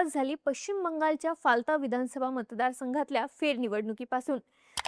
सुरुवात झाली पश्चिम बंगालच्या फाल्ता विधानसभा मतदारसंघातल्या फेरनिवडणुकीपासून।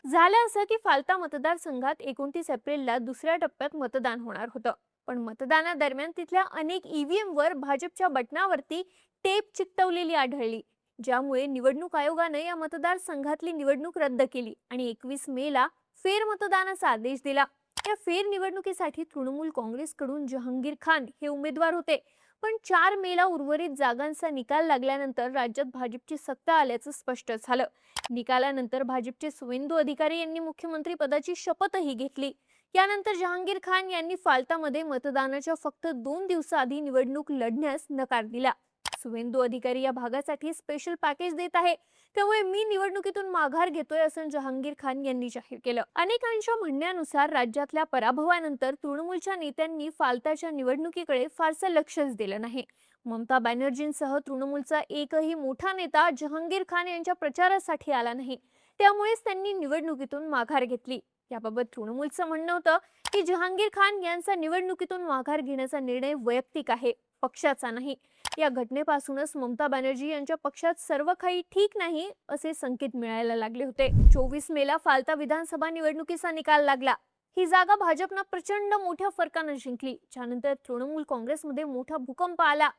झालं असं की फाल्ता मतदारसंघात 29 एप्रिलला दुसऱ्या टप्प्यात मतदान होणार होतं। पण मतदानादरम्यान तिथल्या अनेक ईव्हीएम वर भाजपच्या बटनावरती टेप चिकटवलेली आढळली, ज्यामुळे निवडणूक आयोगाने या मतदारसंघातली निवडणूक रद्द केली आणि 21 मेला फेरमतदानाचा आदेश दिला। या फेरनिवडणुकीसाठी तृणमूल काँग्रेसकडून जहांगीर खान हे उमेदवार होते, पण 4 मेला उर्वरित जागांचा निकाल लागल्यानंतर राज्यात भाजपची सत्ता आल्याचं स्पष्ट झालं। निकालानंतर भाजपचे सुवेंदू अधिकारी यांनी मुख्यमंत्री पदाची शपथही घेतली। यानंतर जहांगीर खान यांनी फाल्तामध्ये मतदानाच्या फक्त 2 दिवसाआधी निवडणूक लढण्यास नकार दिला। सुवेंदू अधिकारी या भागासाठी स्पेशल पॅकेज देत आहे, त्यामुळे मी निवडणुकीतून माघार घेतोय असं जहांगीर खान यांनी जाहीर केलं। अनेकांच्या म्हणण्यानुसार राज्यातल्या पराभवानंतर तृणमूलच्या नेत्यांनी फाल्ताच्या निवडणुकीकडे फारसं लक्षच दिलं नाही। ममता बॅनर्जींसह तृणमूलचा एकही मोठा नेता जहांगीर खान यांच्या प्रचारासाठी आला नाही, त्यामुळेच त्यांनी निवडणुकीतून माघार घेतली। याबाबत तृणमूलचं म्हणणं होतं की जहांगीर खान यांचा निवडणुकीतून माघार घेण्याचा निर्णय वैयक्तिक आहे, पक्षाचा नाही। या घटनेपासूनच ममता बॅनर्जी यांच्या पक्षात सर्व काही ठीक नाही असे संकेत मिळायला लागले होते। 24 मेला फाल्ता विधानसभा निवडणुकीचा निकाल लागला। ही जागा भाजपनं प्रचंड मोठ्या फरकाने जिंकली, ज्यानंतर तृणमूल काँग्रेसमध्ये मोठा भूकंप आला।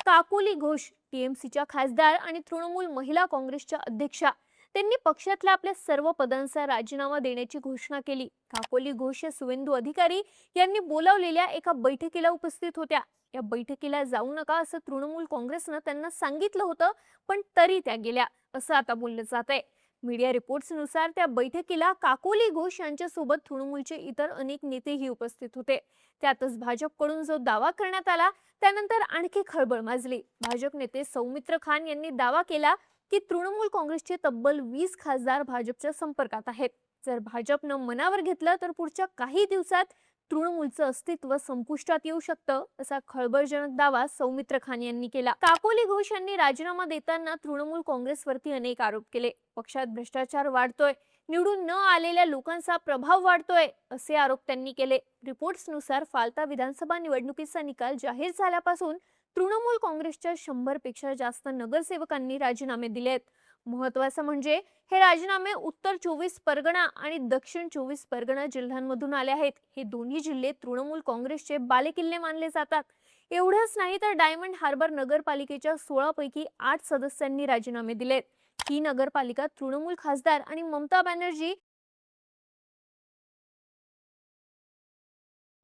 काकोली घोष टीएमसीच्या खासदार आणि तृणमूल महिला काँग्रेसच्या अध्यक्षा त्यांनी पक्षातल्या आपल्या सर्व पदांचा राजीनामा देण्याची घोषणा केली। काकोली घोष या सुवेंदू अधिकारी यांनी बोलावलेल्या एका बैठकीला उपस्थित होत्या। या बैठकीला जाऊ नका असं तृणमूल काँग्रेसनं त्यांना सांगितलं होतं, पण तरी त्या गेल्या असं आता बोललं जात आहे। मीडिया रिपोर्ट्सनुसार त्या बैठकीला काकोली घोष यांच्यासोबत तृणमूलचे इतर अनेक नेतेही उपस्थित होते। त्यातच भाजपकडून जो दावा करण्यात आला त्यानंतर आणखी खळबळ माजली। भाजप नेते सौमित्र खान यांनी दावा केला की तृणमूल काँग्रेसचे तब्बल 20 खासदार भाजपच्या संपर्कात आहेत। जर भाजपनं मनावर घेतलं तर पुढच्या काही दिवसात तृणमूलचं अस्तित्व संपुष्टात येऊ शकतं, असा खळबळजनक दावा सौमित्र खान यांनी केला। काकोली घोष यांनी राजीनामा देताना तृणमूल काँग्रेसवरती अनेक आरोप केले। पक्षात भ्रष्टाचार वाढतोय, निवडून न आलेल्या लोकांचा प्रभाव वाढतोय असे आरोप त्यांनी केले। रिपोर्ट्सनुसार फाल्ता विधानसभा निवडणुकीचा निकाल जाहीर झाल्यापासून तृणमूल काँग्रेसच्या 100 पेक्षा जास्त नगरसेवकांनी राजीनामे दिलेत। महत्त्वाचं म्हणजे हे राजीनामे उत्तर 24 परगणा आणि दक्षिण 24 परगणा जिल्ह्यांमधून आले आहेत। हे दोन्ही जिल्हे तृणमूल काँग्रेसचे बालेकिल्ले मानले जातात। एवढंच नाही तर डायमंड हार्बर नगरपालिकेच्या 16 पैकी 8 सदस्यांनी राजीनामे दिलेत। ही नगरपालिका तृणमूल खासदार आणि ममता बॅनर्जी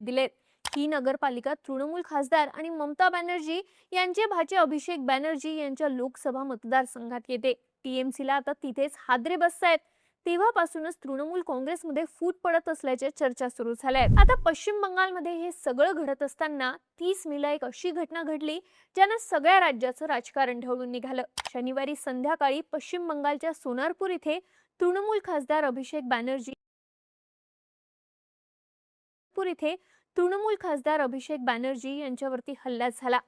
दिलेत। ही नगरपालिका तृणमूल खासदार आणि ममता बॅनर्जी यांचे भाचे अभिषेक बॅनर्जी यांच्या लोकसभा मतदारसंघात येते। टीएमसीला आता तिथेच हादरे बसतायत। तेव्हापासूनच तृणमूल काँग्रेसमध्ये फूट पडत असल्याच्या चर्चा सुरू झाल्या आहेत। आता पश्चिम बंगालमध्ये हे सगळं घडत असताना 30 मेला एक अशी घटना घडली ज्याने सगळ्या राज्याचं राजकारण ढवळून निघालं। शनिवारी संध्याकाळी पश्चिम बंगालच्या सोनारपूर इथे तृणमूल खासदार अभिषेक बॅनर्जी यांच्यावरती हल्ला झाला।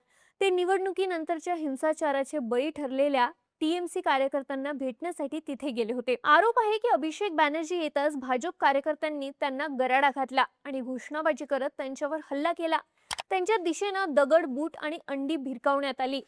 ते निवडणुकीनंतरच्या हिंसाचाराचे बळी ठरलेल्या टीएमसी कार्यकर्त्यांना भेटण्यासाठी तिथे गेले होते। आरोप आहे की अभिषेक बॅनर्जी येताच भाजप कार्यकर्त्यांनी त्यांना गराडा घातला आणि घोषणाबाजी करत त्यांच्यावर हल्ला केला। त्यांच्या दिशेनं दगड, बूट आणि अंडी भिरकावण्यात आली।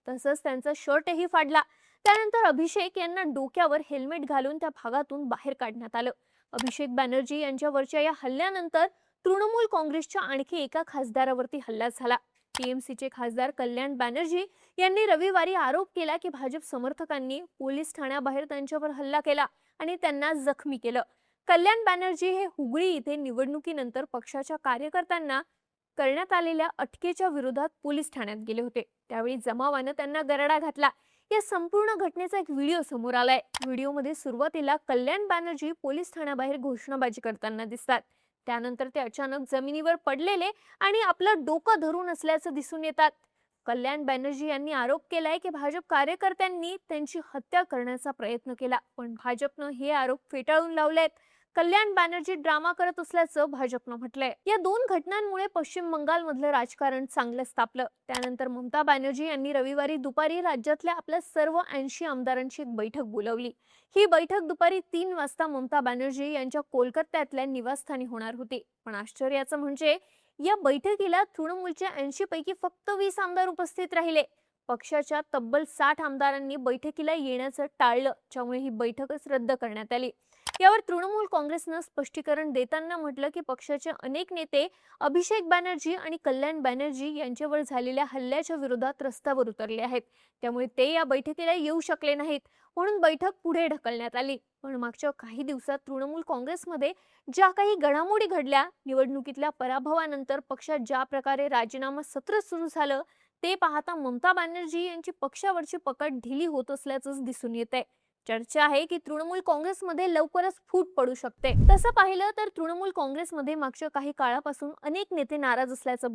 तसंच त्यांचा शर्टही फाडला। त्यानंतर अभिषेक यांना डोक्यावर हेल्मेट घालून त्या भागातून बाहेर काढण्यात आलं। अभिषेक बॅनर्जी यांच्यावरच्या या हल्ल्यानंतर तृणमूल काँग्रेसच्या आणखी एका खासदारावरती हल्ला झाला। टीएमसीचे खासदार कल्याण बॅनर्जी यांनी रविवारी आरोप केला की भाजप समर्थकांनी पोलीस ठाण्याबाहेर त्यांच्यावर हल्ला केला आणि त्यांना जखमी केलं। कल्याण बॅनर्जी हे हुगळी इथे निवडणुकीनंतर पक्षाच्या कार्यकर्त्यांना करण्यात आलेल्या अटकेच्या विरोधात पोलीस ठाण्यात गेले होते। त्यावेळी जमावानं त्यांना गराडा घातला। या संपूर्ण घटनेचा एक व्हिडिओ समोर आलाय। व्हिडिओमध्ये सुरुवातीला कल्याण बॅनर्जी पोलीस ठाण्याबाहेर घोषणाबाजी करताना दिसतात। त्यानंतर ते अचानक जमिनीवर पडलेले आणि आपलं डोकं धरून असल्याचं दिसून येतात। कल्याण बॅनर्जी यांनी आरोप केलाय की भाजप कार्यकर्त्यांनी त्यांची हत्या करण्याचा प्रयत्न केला, पण भाजपनं हे आरोप फेटाळून लावलेत। कल्याण बॅनर्जी ड्रामा करत असल्याचं भाजपनं म्हटलंय. या दोन घटनांमुळे पश्चिम बंगालमधलं राजकारण चांगलंच तापलं. त्यानंतर ममता बॅनर्जी यांनी रविवारी दुपारी राज्यातल्या आपल्या सर्व 80 आमदारांची एक बैठक बोलावली. ही बैठक दुपारी 3 वाजता ममता बॅनर्जी यांच्या कोलकात्यातल्या निवासस्थानी होणार होती. पण आश्चर्याचं म्हणजे या बैठकीला तृणमूलच्या 80 पैकी फक्त 20 आमदार उपस्थित राहिले. पक्षाच्या तब्बल 60 आमदारांनी बैठकीला येण्याचं टाळलं, ज्यामुळे ही बैठकच रद्द करण्यात आली. यावर तृणमूल काँग्रेसनं स्पष्टीकरण देताना म्हटलं की पक्षाचे अनेक नेते अभिषेक बॅनर्जी आणि कल्याण बॅनर्जी यांच्यावर झालेल्या हल्ल्याच्या विरोधात रस्त्यावर उतरले आहेत. त्यामुळे ते या बैठकीला येऊ शकले नाहीत, म्हणून बैठक पुढे ढकलण्यात आली. पण मागच्या काही दिवसात तृणमूल काँग्रेसमध्ये ज्या काही घडामोडी घडल्या, निवडणुकीतल्या पराभवानंतर पक्षात ज्या प्रकारे राजीनामा सत्र सुरू झालं, ते पाहता ममता बॅनर्जी यांची पक्षावरची पकड ढिली होत असल्याचंच दिसून येतंय. चर्चा आहे की तृणमूल काँग्रेसमध्ये लवकरच फूट पडू शकते. तसं पाहिलं तर तृणमूल काँग्रेसमध्ये मागच्या काही काळापासून अनेक नेते नाराज असल्याचं